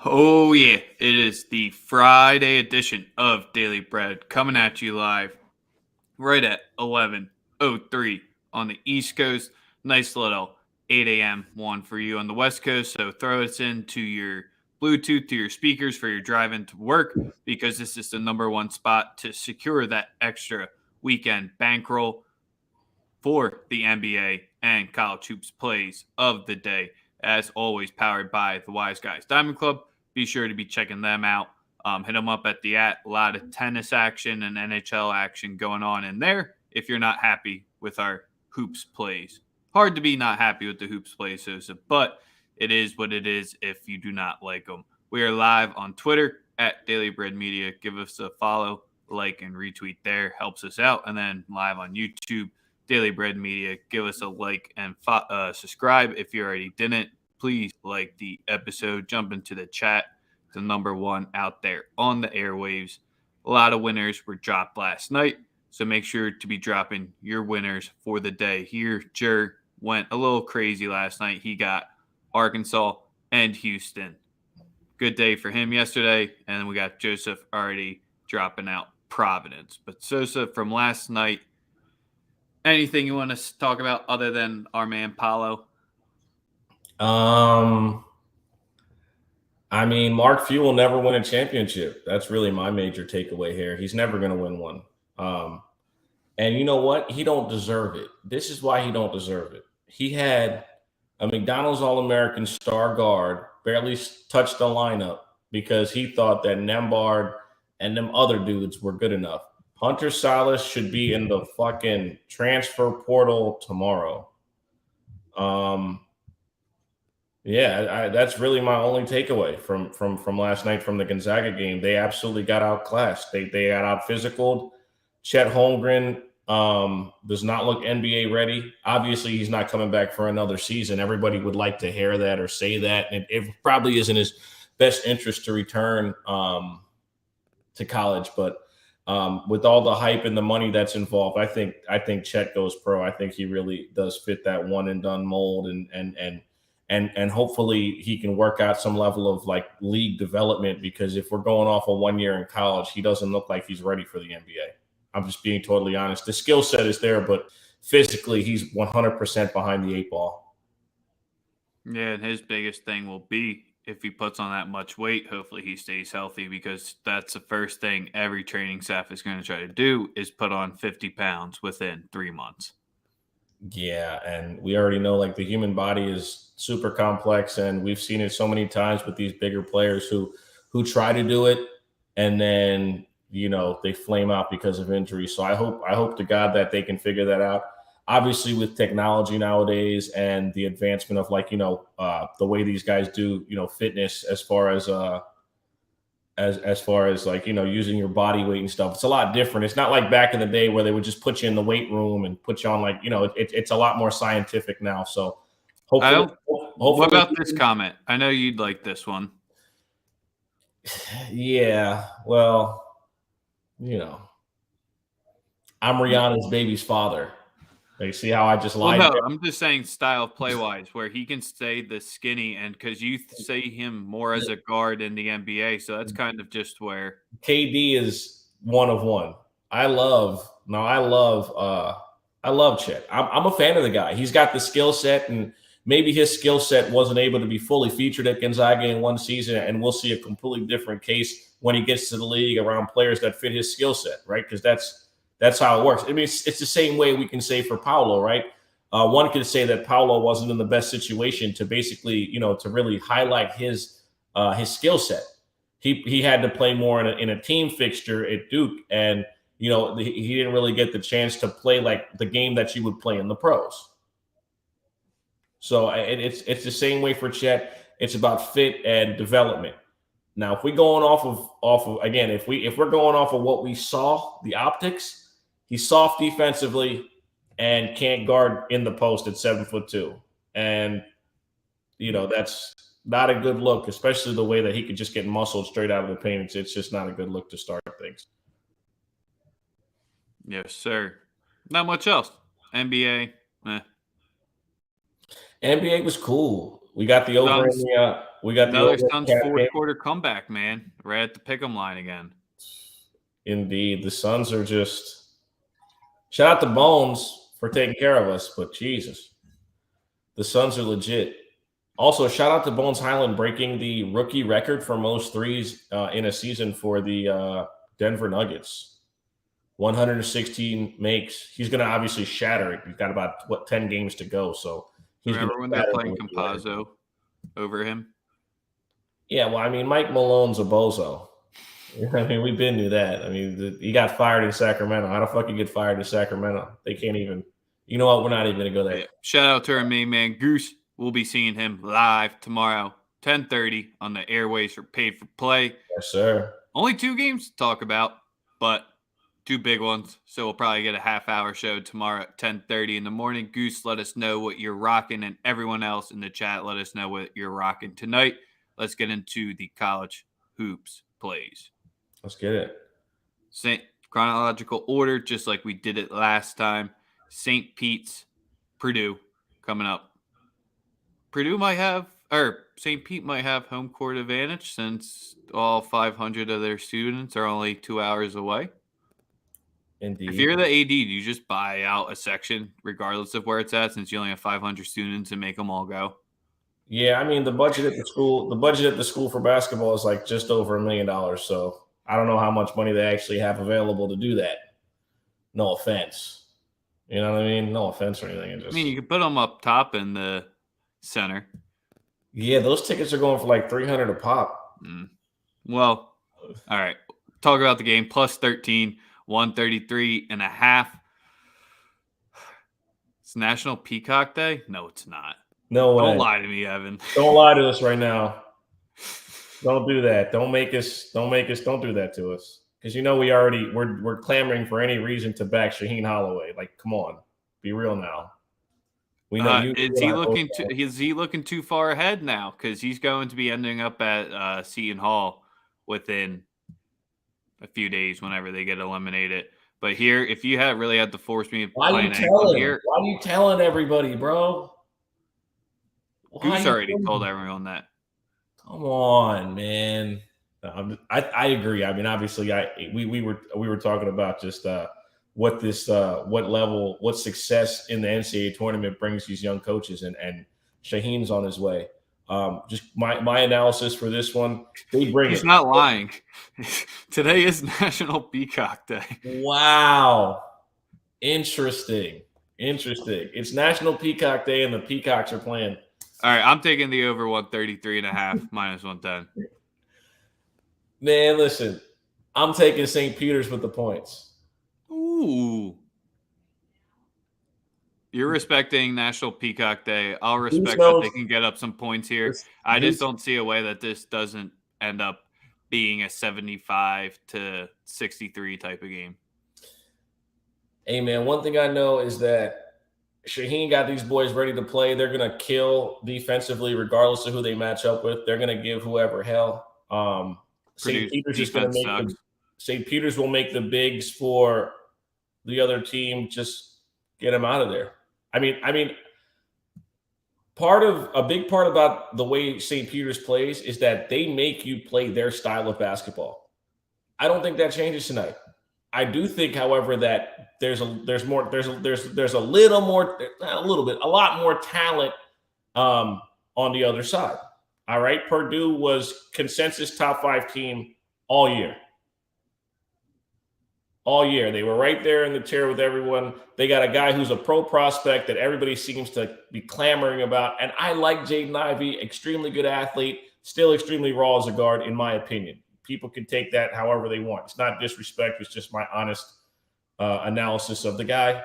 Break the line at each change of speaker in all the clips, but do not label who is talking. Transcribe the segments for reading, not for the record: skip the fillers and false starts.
Oh, yeah. It is the Friday edition of Daily Bread coming at you live right at 11:03 on the East Coast. Nice little 8 a.m. one for you on the West Coast. So throw it into your Bluetooth to your speakers for your drive into work because this is the number one spot to secure that extra weekend bankroll for the NBA and college hoops plays of the day. As always, powered by the Wise Guys Diamond Club. Be sure to be checking them out. Hit them up at the at. A lot of tennis action and NHL action going on in there. If you're not happy with our hoops plays, hard to be not happy with the hoops plays, Sosa, but it is what it is if you do not like them. We are live on Twitter at Daily Bread Media. Give us a follow, like, and retweet there. Helps us out. And then live on YouTube, Daily Bread Media. Give us a like and subscribe if you already didn't. Please like the episode. Jump into the chat. The number one out there on the airwaves. A lot of winners were dropped last night, so make sure to be dropping your winners for the day. Here, Jer went a little crazy last night. He got Arkansas and Houston. Good day for him yesterday, and then we got Joseph already dropping out Providence. But Sosa, from last night, anything you want to talk about other than our man Paulo?
I mean, Mark Few will never win a championship. That's really my major takeaway here. He's never going to win one. And you know what? He don't deserve it. This is why he don't deserve it. He had a McDonald's All-American star guard barely touch the lineup because he thought that Nembhard and them other dudes were good enough. Hunter Salas should be in the fucking transfer portal tomorrow. Yeah, that's really my only takeaway from last night from the Gonzaga game. They absolutely got outclassed. They got out physical. Chet Holmgren does not look NBA ready. Obviously, he's not coming back for another season. Everybody would like to hear that or say that, and it probably isn't his best interest to return to college. But with all the hype and the money that's involved, I think Chet goes pro. I think he really does fit that one and done mold, and hopefully he can work out some level of like league development, because if we're going off of 1 year in college, he doesn't look like he's ready for the NBA. I'm just being totally honest. The skill set is there, but physically he's 100% behind the eight ball.
Yeah, and his biggest thing will be if he puts on that much weight, hopefully he stays healthy, because that's the first thing every training staff is going to try to do is put on 50 pounds within 3 months.
Yeah, and we already know like the human body is super complex, and we've seen it so many times with these bigger players who try to do it and then they flame out because of injury. So I hope to God that they can figure that out. Obviously, with technology nowadays and the advancement of the way these guys do fitness as far as like using your body weight and stuff, it's a lot different. It's not like back in the day where they would just put you in the weight room and put you on it's a lot more scientific now. So hopefully
what about this comment? I know you'd like this one.
Yeah, well, I'm Rihanna's baby's father. Like, see how I just lied?
Well, no, I'm just saying style play wise, where he can stay the skinny, and because you see him more as a guard in the NBA, so that's kind of just where
KD is one of one. I love Chet. I'm a fan of the guy. He's got the skill set, and maybe his skill set wasn't able to be fully featured at Gonzaga in one season, and we'll see a completely different case when he gets to the league around players that fit his skill set, right? Because that's how it works. I mean, it's the same way we can say for Paolo, right? One could say that Paolo wasn't in the best situation to basically, to really highlight his skill set. He had to play more in a team fixture at Duke, and he didn't really get the chance to play like the game that you would play in the pros. So it's the same way for Chet. It's about fit and development. Now, if we're going off of again, if we're going off of what we saw, the optics, he's soft defensively and can't guard in the post at 7'2", and that's not a good look, especially the way that he could just get muscled straight out of the paint. It's just not a good look to start things.
Yes, sir. Not much else. NBA,
NBA was cool. We got the over in the the
another
over
Suns
cap
fourth
game.
quarter comeback, man. Right at the pick'em line again.
Indeed, the Suns are just shout out to Bones for taking care of us, but Jesus, the Suns are legit. Also, shout out to Bones Highland breaking the rookie record for most threes in a season for the Denver Nuggets. 116 makes. He's going to obviously shatter it. He's got about 10 games to go, so he's going
Remember
to
when they're
shatter
playing
the rookie record.
Compazzo over him?
Yeah, well, I mean, Mike Malone's a bozo. I mean, we've been through that. I mean, he got fired in Sacramento. How the fuck you get fired in Sacramento? They can't even. You know what? We're not even going to go there.
Yeah. Shout out to our main man Goose. We'll be seeing him live tomorrow, 10:30 on the airways for Paid for Play.
Yes, sir.
Only 2 games to talk about, but 2 big ones. So we'll probably get a half-hour show tomorrow at 10:30 in the morning. Goose, let us know what you're rocking, and everyone else in the chat, let us know what you're rocking tonight. Let's get into the college hoops plays.
Let's get it.
Same chronological order, just like we did it last time. St. Pete's, Purdue coming up. St. Pete might have home court advantage since all 500 of their students are only 2 hours away.
Indeed.
If you're the AD, do you just buy out a section regardless of where it's at, since you only have 500 students, and make them all go?
Yeah, I mean the budget at the school for basketball is like just over $1 million. So I don't know how much money they actually have available to do that. No offense. You know what I mean? No offense or anything.
I mean, you could put them up top in the center.
Yeah, those tickets are going for like $300 a pop.
Well, all right. Talk about the game. Plus 13, 133.5. It's National Peacock Day? No, it's not.
No way.
Don't lie to me, Evan.
Don't lie to us right now. Don't do that. Don't do that to us. Because you know we're clamoring for any reason to back Shaheen Holloway. Like, come on, be real now. We know
is he looking too far ahead now? Because he's going to be ending up at Seton Hall within a few days whenever they get eliminated. But here, if you had really had to force me to play an angle here,
why are you telling everybody, bro?
Goose already told everyone that.
Come on, man. I agree. I mean, obviously, we were talking about just what success in the NCAA tournament brings these young coaches, and Shaheen's on his way. Just my analysis for this one, they bring
He's
it.
not lying. Today is National Peacock Day.
Wow, interesting. It's National Peacock Day, and the Peacocks are playing.
All right, I'm taking the over 133.5 minus 110.
Man, listen, I'm taking St. Peter's with the points.
Ooh. You're respecting National Peacock Day. I'll respect that they can get up some points here. I just don't see a way that this doesn't end up being a 75-63 type of game.
Hey, man, one thing I know is that Shaheen got these boys ready to play. They're going to kill defensively regardless of who they match up with. They're going to give whoever hell. St. Peter's is going to make St. Peter's will make the bigs for the other team just get them out of there. I mean, a big part about the way St. Peter's plays is that they make you play their style of basketball. I don't think that changes tonight. I do think, however, that there's a lot more talent on the other side. All right. Purdue was consensus top 5 team all year. All year. They were right there in the chair with everyone. They got a guy who's a pro prospect that everybody seems to be clamoring about. And I like Jaden Ivey, extremely good athlete, still extremely raw as a guard, in my opinion. People can take that however they want. It's not disrespect. It's just my honest analysis of the guy.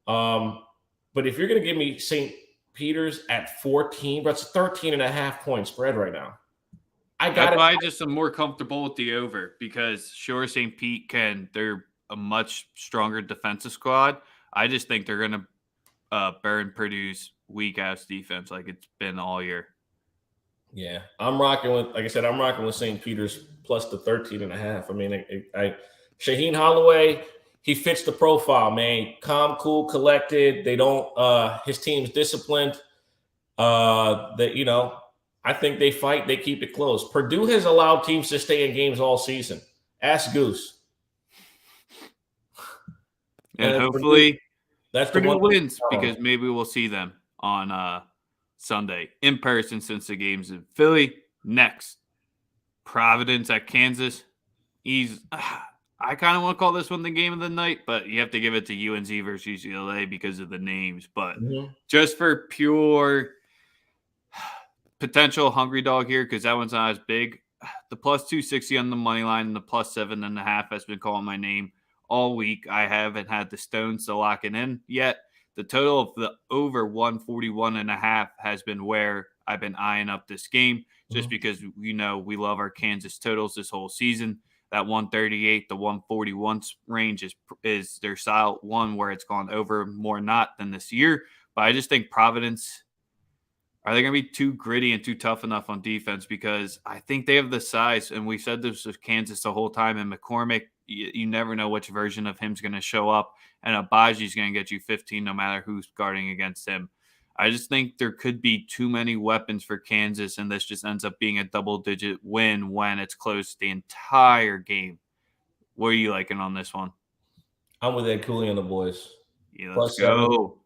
But if you're going to give me St. Peter's at 14, that's a 13.5 point spread right now.
I just am more comfortable with the over because sure, St. Pete they're a much stronger defensive squad. I just think they're going to burn Purdue's weak ass defense like it's been all year.
Yeah, I'm rocking with St. Peter's plus the 13.5. I mean, Shaheen Holloway, he fits the profile, man. Calm, cool, collected. They don't. His team's disciplined. I think they fight. They keep it close. Purdue has allowed teams to stay in games all season. Ask Goose.
And
Purdue,
hopefully
that's the
Purdue
one thing.
wins because maybe we'll see them on Sunday in person since the game's in Philly. Next, Providence at Kansas. I kind of want to call this one the game of the night, but you have to give it to UNC versus UCLA because of the names. But just for pure potential hungry dog here, because that one's not as big, the plus 260 on the money line and the plus 7.5 has been calling my name all week. I haven't had the stones to lock it in yet. The total of the over 141.5 has been where I've been eyeing up this game, just because we love our Kansas totals this whole season. That 138 to 141 range is their style one where it's gone over more not than this year. But I just think Providence, are they going to be too gritty and too tough enough on defense? Because I think they have the size, and we said this with Kansas the whole time. And McCormick, you never know which version of him's going to show up, and Abaji's going to get you 15 no matter who's guarding against him. I just think there could be too many weapons for Kansas, and this just ends up being a double-digit win when it's close the entire game. What are you liking on this one?
I'm with Ed Cooley and the boys.
Yeah, let's go.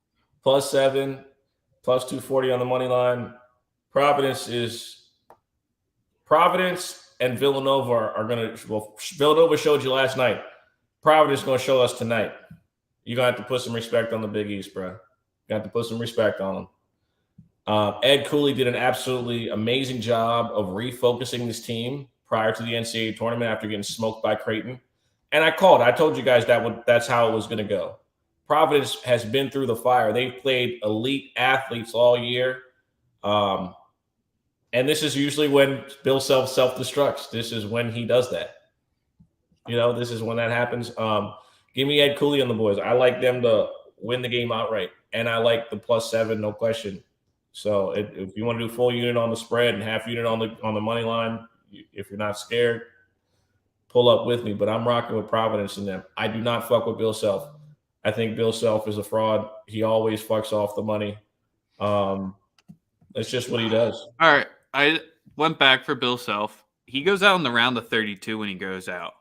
+7, plus 240 on the money line. Providence and Villanova are going to – well, Villanova showed you last night. Providence is going to show us tonight. You're going to have to put some respect on the Big East, bro. You have to put some respect on them. Ed Cooley did an absolutely amazing job of refocusing this team prior to the NCAA tournament after getting smoked by Creighton. And I told you guys that's how it was going to go. Providence has been through the fire. They've played elite athletes all year. And this is usually when Bill Self self-destructs. This is when he does that. This is when that happens. Give me Ed Cooley and the boys. I like them to win the game outright. And I like the +7, no question. So if you want to do full unit on the spread and half unit on the money line, if you're not scared, pull up with me. But I'm rocking with Providence in them. I do not fuck with Bill Self. I think Bill Self is a fraud. He always fucks off the money. That's just what he does.
All right. I went back for Bill Self. He goes out in the round of 32 when he goes out.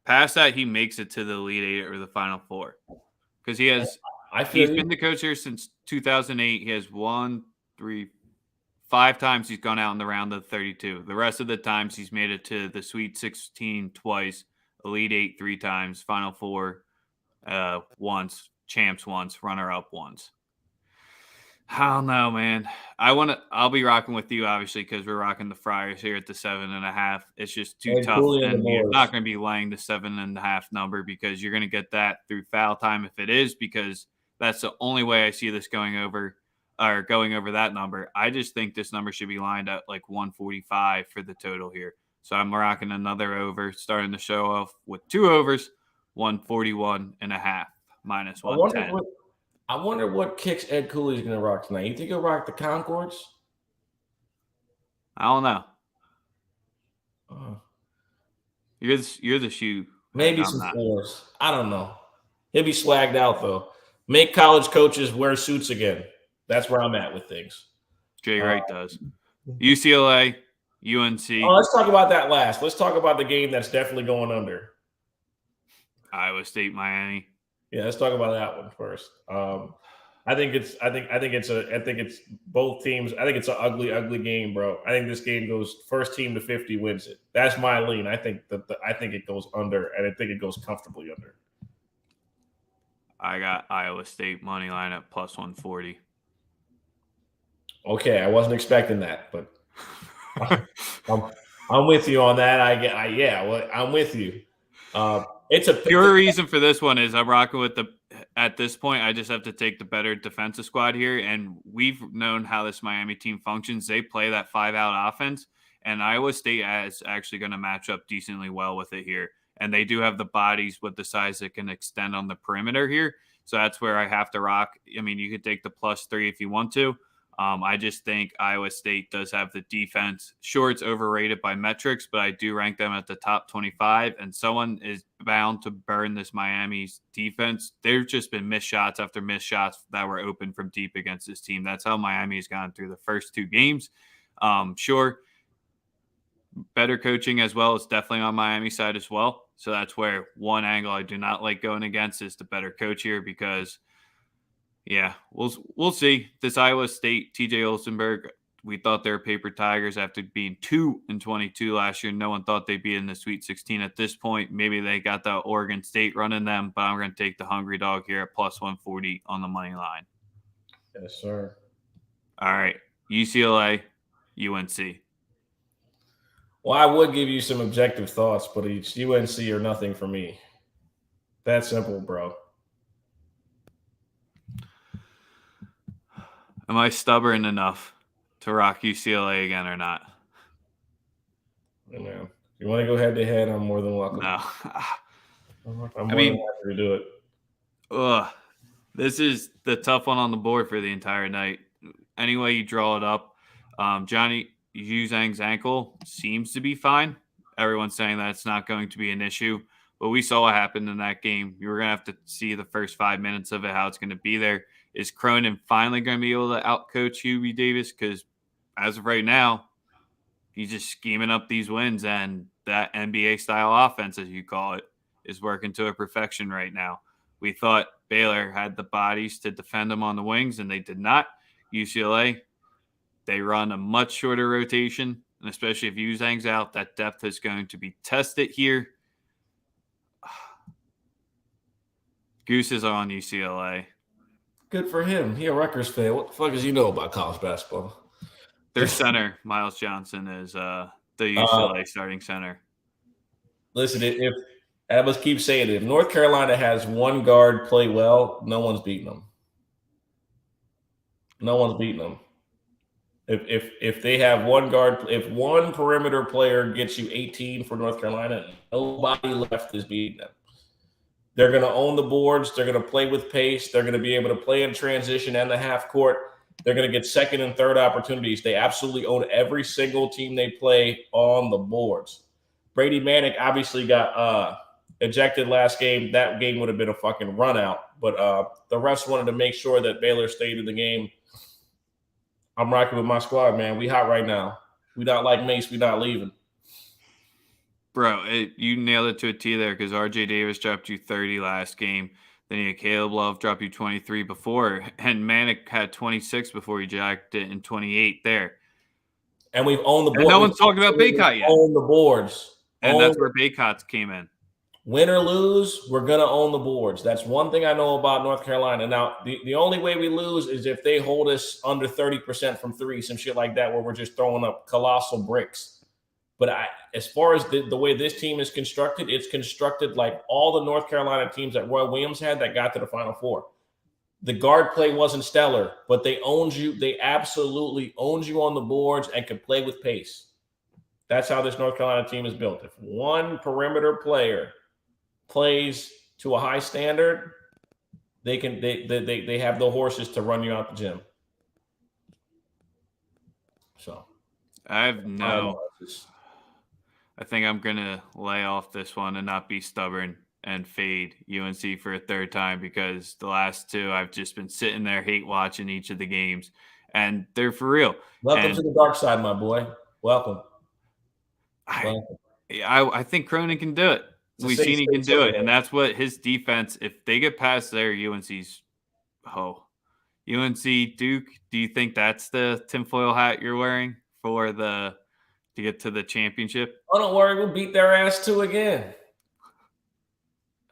Past that, he makes it to the Elite Eight or the Final Four. Because he's been the coach here since 2008. He has 5 times he's gone out in the round of 32. The rest of the times he's made it to the Sweet 16 twice, Elite Eight 3 times, Final Four once, champs once, runner-up once. I don't know, man. I'll be rocking with you, obviously, because we're rocking the Friars here at the 7.5. It's just too tough, and you're not going to be laying the 7.5 number because you're going to get that through foul time if it is, because that's the only way I see this going over that number. I just think this number should be lined at like 145 for the total here. So I'm rocking another over, starting the show off with 2 overs, 141.5 minus 110.
I wonder what kicks Ed Cooley's going to rock tonight. You think he'll rock the Concords?
I don't know. You're the shoe.
Maybe some 4s. I don't know. He'll be swagged out, though. Make college coaches wear suits again. That's where I'm at with things.
Jay Wright does. UCLA, UNC.
Let's talk about that last. Let's talk about the game that's definitely going under.
Iowa State, Miami.
Yeah, let's talk about that one first. I think it's both teams. I think it's an ugly game, bro. I think this game goes first team to 50 wins it. That's my lean. I think it goes under, and I think it goes comfortably under.
I got Iowa State money line at +140.
Okay, I wasn't expecting that, but I'm with you on that. I'm with you. It's a
pure reason for this one is I'm rocking with at this point, I just have to take the better defensive squad here. And we've known how this Miami team functions. They play that 5-out offense, and Iowa State is actually going to match up decently well with it here. And they do have the bodies with the size that can extend on the perimeter here. So that's where I have to rock. I mean, you could take the +3 if you want to. I just think Iowa State does have the defense. Sure, it's overrated by metrics, but I do rank them at the top 25, and someone is bound to burn this Miami's defense. There's just been missed shots after missed shots that were open from deep against this team. That's how Miami has gone through the first 2 games. Sure, better coaching as well is definitely on Miami's side as well. So that's where one angle I do not like going against is the better coach here because, yeah, we'll see. This Iowa State, TJ Olsenberg, we thought they were paper tigers after being 2-22 last year. No one thought they'd be in the Sweet 16 at this point. Maybe they got the Oregon State running them, but I'm going to take the hungry dog here at plus 140 on the money line.
Yes, sir.
All right, UCLA, UNC.
Well, I would give you some objective thoughts, but it's UNC or nothing for me. That simple, bro.
Am I stubborn enough to rock UCLA again or not?
Man, you want to go head to head? I'm more than welcome.
No.
I'm more than happy to do it.
This is the tough one on the board for the entire night. Any way you draw it up, Johnny Yuzang's ankle seems to be fine. Everyone's saying that it's not going to be an issue, but we saw what happened in that game. You were going to have to see the first 5 minutes of it, how it's going to be there. Is Cronin finally going to be able to outcoach UB Davis? Because as of right now, he's just scheming up these wins, and that NBA-style offense, as you call it, is working to a perfection right now. We thought Baylor had the bodies to defend them on the wings, and they did not. UCLA, they run a much shorter rotation, and especially if Yuzang's out, that depth is going to be tested here. Goose is on UCLA.
Good for him. He a Rutgers fan. What the fuck does he know about college basketball?
Their center, Miles Johnson, is the UCLA starting center.
Listen, if I must keep saying it, if North Carolina has one guard play well, no one's beating them. No one's beating them. If they have one guard, if one perimeter player gets you 18 for North Carolina, nobody left is beating them. They're going to own the boards. They're going to play with pace. They're going to be able to play in transition and the half court. They're going to get second and third opportunities. They absolutely own every single team they play on the boards. Brady Manick obviously got ejected last game. That game would have been a fucking run out. But the refs wanted to make sure that Baylor stayed in the game. I'm rocking with my squad, man. We hot right now. We not like Mace. We not leaving.
Bro, you nailed it to a T there because RJ Davis dropped you 30 last game. Then you had Caleb Love drop you 23 before. And Manick had 26 before he jacked it and 28 there.
And we've owned the board.
And no one's talking about Baycott yet.
Own the boards.
And that's where Baycott came in.
Win or lose, we're going to own the boards. That's one thing I know about North Carolina. Now, the only way we lose is if they hold us under 30% from three, some shit like that, where we're just throwing up colossal bricks. But as far as the way this team is constructed, it's constructed like all the North Carolina teams that Roy Williams had that got to the Final Four. The guard play wasn't stellar, but they owned you. They absolutely owned you on the boards and could play with pace. That's how this North Carolina team is built. If one perimeter player plays to a high standard, they have the horses to run you out the gym. So
I think I'm going to lay off this one and not be stubborn and fade UNC for a third time because the last two I've just been sitting there hate watching each of the games, and they're for real.
Welcome to the dark side, my boy. Welcome.
I think Cronin can do it. We've seen he can do it, and that's what his defense, if they get past there, UNC's UNC Duke, do you think that's the tinfoil hat you're wearing for to get to the championship?
Oh, don't worry. We'll beat their ass too again.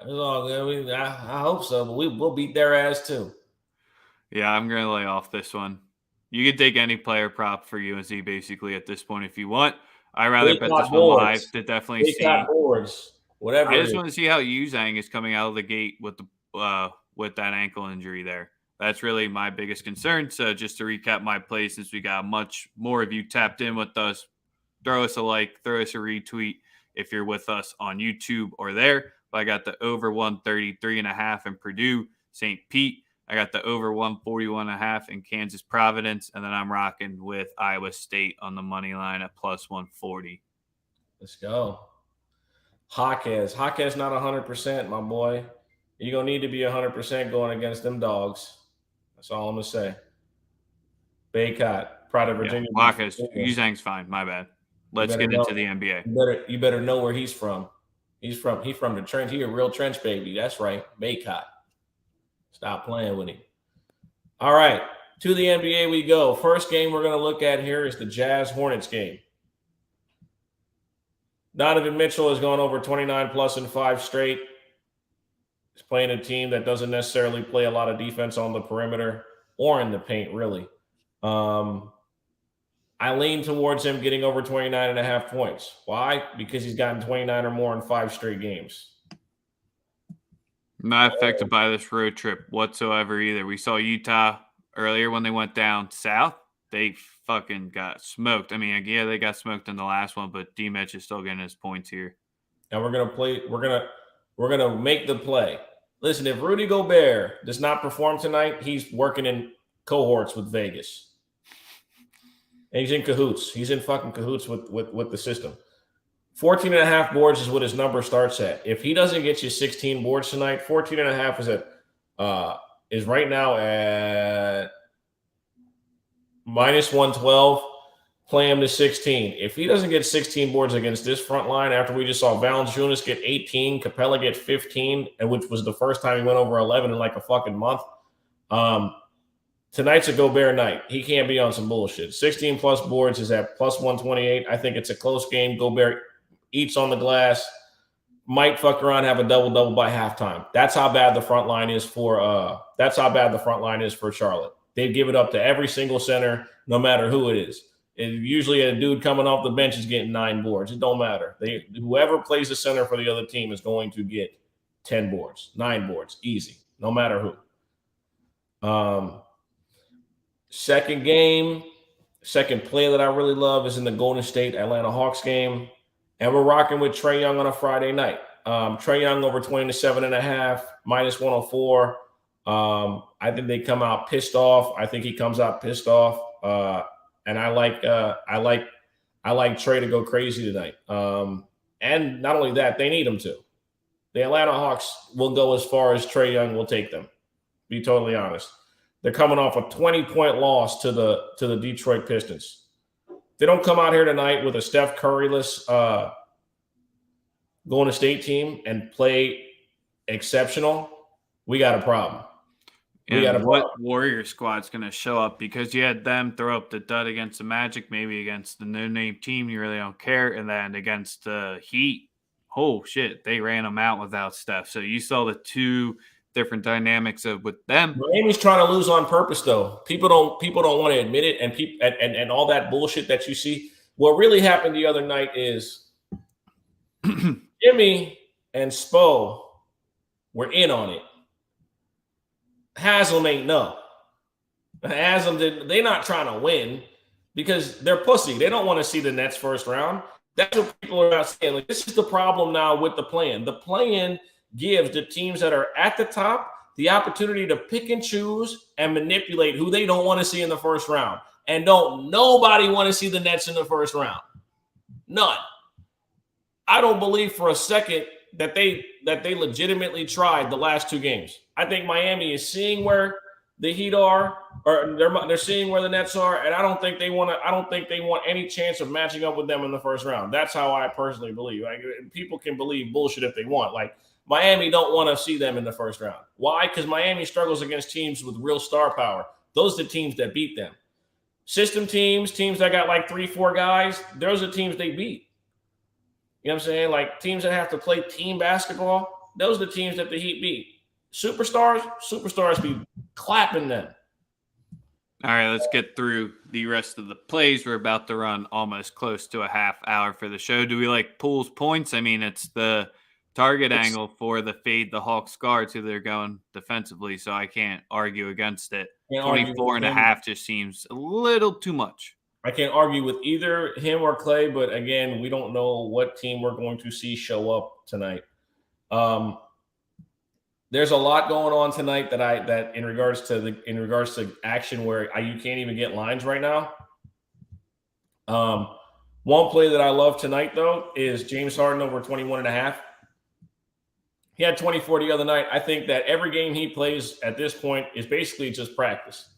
It's all good. I hope so, but we'll beat their ass too.
Yeah, I'm going to lay off this one. You can take any player prop for UNC basically at this point if you want. I'd rather bet this one live to definitely see.
Boards. Whatever.
I just want to see how Yuzang is coming out of the gate with that ankle injury there. That's really my biggest concern. So just to recap my play, since we got much more of you tapped in with us, throw us a like, throw us a retweet if you're with us on YouTube or there. But I got the over 133.5 in Purdue, St. Pete. I got the over 141.5 in Kansas Providence. And then I'm rocking with Iowa State on the money line at plus 140.
Let's go. Jaquez not 100%, my boy. You're going to need to be 100% going against them dogs. That's all I'm going to say. Baycott, Pride of Virginia.
Waka's Yuzhang's fine. My bad. Let's get into the NBA.
You better know where he's from. He's from the trench. He a real trench baby. That's right. Baycott. Stop playing with him. All right. To the NBA we go. First game we're going to look at here is the Jazz Hornets game. Donovan Mitchell has gone over 29 plus in 5 straight. He's playing a team that doesn't necessarily play a lot of defense on the perimeter or in the paint, really. I lean towards him getting over 29.5 points. Why? Because he's gotten 29 or more in 5 straight games.
Not affected by this road trip whatsoever either. We saw Utah earlier when they went down south. They fucking got smoked. I mean, yeah, they got smoked in the last one, but D-Mitch is still getting his points here.
And we're gonna make the play. Listen, if Rudy Gobert does not perform tonight, he's working in cohorts with Vegas. And he's in cahoots. He's in fucking cahoots with the system. 14.5 boards is what his number starts at. If he doesn't get you 16 boards tonight, 14.5 is right now at minus 112. Play him to 16. If he doesn't get 16 boards against this front line after we just saw Valanciunas get 18, Capella get 15, and which was the first time he went over 11 in like a fucking month, tonight's a Gobert night. He can't be on some bullshit. 16 plus boards is at plus 128. I think it's a close game. Gobert eats on the glass, might fuck around, have a double-double by halftime. That's how bad the front line is for Charlotte. They give it up to every single center, no matter who it is. And usually a dude coming off the bench is getting 9 boards. It don't matter. Whoever plays the center for the other team is going to get 10 boards, 9 boards, easy, no matter who. Second play that I really love is in the Golden State Atlanta Hawks game. And we're rocking with Trae Young on a Friday night. Trae Young over 27.5, minus 104. I think they come out pissed off. I think he comes out pissed off. And I like Trae to go crazy tonight. And not only that, they need him to. The Atlanta Hawks will go as far as Trae Young will take them. Be totally honest. They're coming off a 20-point loss to the Detroit Pistons. They don't come out here tonight with a Steph Curry-less Golden State team and play exceptional. We got a problem.
What Warrior squad's going to show up? Because you had them throw up the dud against the Magic, maybe against the no-name team, you really don't care, and then against the Heat, oh shit, they ran them out without Steph. So you saw the two different dynamics of with them.
Miami's trying to lose on purpose, though. People don't want to admit it, and all that bullshit that you see. What really happened the other night is Jimmy and Spo were in on it. Haslam ain't no. Haslam they're not trying to win because they're pussy. They don't want to see the Nets first round. That's what people are not saying. Like, this is the problem now with the plan. The plan gives the teams that are at the top the opportunity to pick and choose and manipulate who they don't want to see in the first round. And don't nobody want to see the Nets in the first round. None. I don't believe for a second that they legitimately tried the last 2 games. I think Miami is seeing where the Heat are, or they're seeing where the Nets are, and I don't think they want any chance of matching up with them in the first round. That's how I personally believe. Like, people can believe bullshit if they want. Like, Miami don't want to see them in the first round. Why? Because Miami struggles against teams with real star power. Those are the teams that beat them. System teams that got like 3-4 guys, those are teams they beat. You know what I'm saying? Like, teams that have to play team basketball, those are the teams that the Heat beat. Superstars be clapping them.
All right, let's get through the rest of the plays. We're about to run almost close to a half hour for the show. Do we like Poole's points? I mean, it's the target angle for the fade the Hawks guards who they're going defensively, so I can't argue against it. 24.5 just seems a little too much.
I can't argue with either him or Clay, but again, we don't know what team we're going to see show up tonight. There's a lot going on tonight that in regards to action where you can't even get lines right now. One play that I love tonight though is James Harden over 21.5. He had 24 the other night. I think that every game he plays at this point is basically just practice.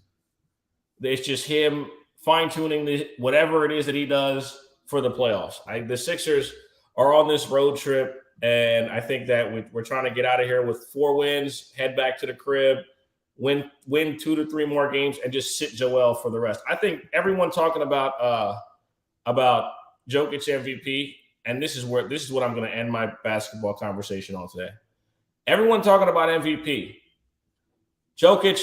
It's just him fine-tuning whatever it is that he does for the playoffs. The Sixers are on this road trip, and I think that we're trying to get out of here with 4 wins, head back to the crib, win 2 to 3 more games, and just sit Joel for the rest. I think everyone talking about Jokic MVP, and this is what I'm going to end my basketball conversation on today. Everyone talking about MVP. Jokic,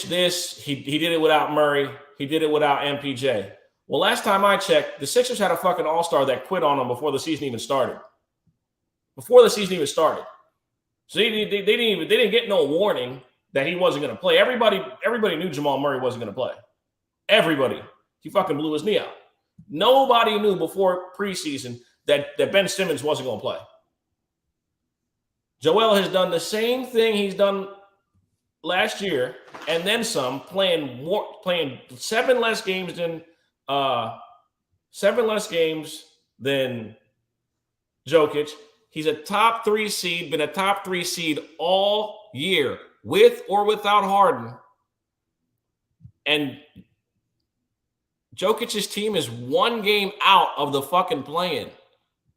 he did it without Murray. He did it without MPJ. Well, last time I checked, the Sixers had a fucking all-star that quit on him before the season even started. So they didn't get no warning that he wasn't going to play. Everybody knew Jamal Murray wasn't going to play. Everybody. He fucking blew his knee out. Nobody knew before preseason that Ben Simmons wasn't going to play. Joel has done the same thing he's done last year and then some, playing 7 less games than Jokic. He's a top 3 seed, been a top 3 seed all year, with or without Harden. And Jokic's team is 1 game out of the fucking play-in.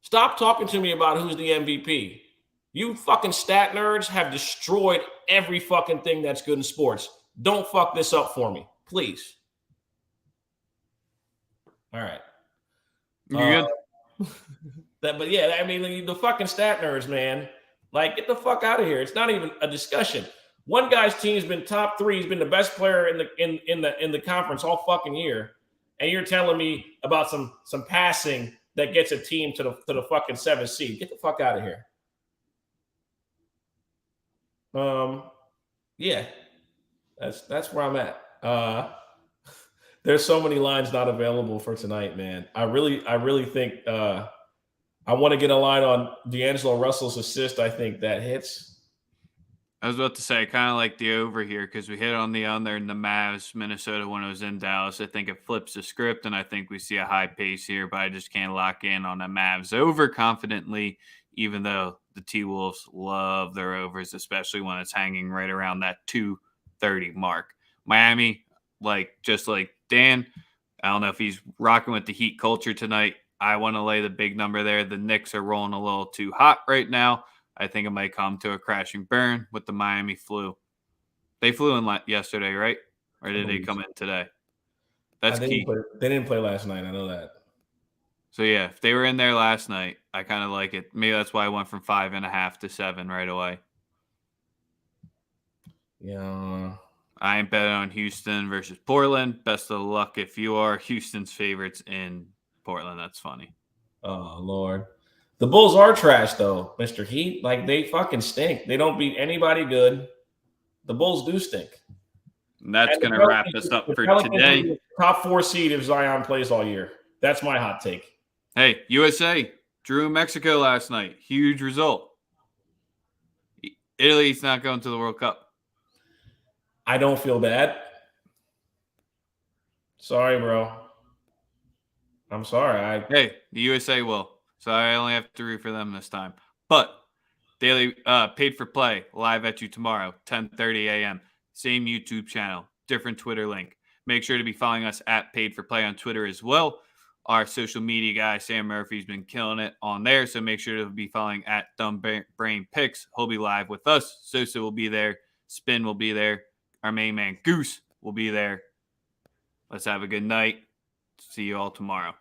Stop talking to me about who's the MVP. You fucking stat nerds have destroyed every fucking thing that's good in sports. Don't fuck this up for me, please. All right.
You good?
But yeah, I mean, the fucking stat nerds, man. Like, get the fuck out of here. It's not even a discussion. One guy's team's been top 3. He's been the best player in the conference all fucking year, and you're telling me about some passing that gets a team to the fucking 7th seed. Get the fuck out of here. Yeah, that's where I'm at. There's so many lines not available for tonight, man. I really think I want to get a line on D'Angelo Russell's assist. I think that hits.
I was about to say, I kind of like the over here because we hit on the under in the Mavs, Minnesota when it was in Dallas. I think it flips the script, and I think we see a high pace here, but I just can't lock in on the Mavs over confidently, even though the T-Wolves love their overs, especially when it's hanging right around that 230 mark. Miami, just like Dan, I don't know if he's rocking with the Heat culture tonight. I want to lay the big number there. The Knicks are rolling a little too hot right now. I think it might come to a crashing burn with the Miami flu. They flew in yesterday, right? Or did they come in today? That's key.
They didn't play last night. I know that.
So, yeah, if they were in there last night, I kind of like it. Maybe that's why I went from 5.5 to 7 right away.
Yeah.
I ain't betting on Houston versus Portland. Best of luck if you are Houston's favorites in Portland. That's funny.
Oh, Lord. The Bulls are trash, though, Mr. Heat. Like, they fucking stink. They don't beat anybody good. The Bulls do stink.
And that's going to wrap us up for today.
Top 4 seed if Zion plays all year. That's my hot take.
Hey, USA drew Mexico last night. Huge result. Italy's not going to the World Cup.
I don't feel bad. Sorry, bro. I'm sorry.
Hey, the USA will. So I only have to root for them this time. But daily paid for play live at you tomorrow, 10:30 a.m. Same YouTube channel, different Twitter link. Make sure to be following us at Paid for Play on Twitter as well. Our social media guy, Sam Murphy's been killing it on there. So make sure to be following at Dumb Brain Picks. He'll be live with us. Sosa will be there. Spin will be there. Our main man, Goose, will be there. Let's have a good night. See you all tomorrow.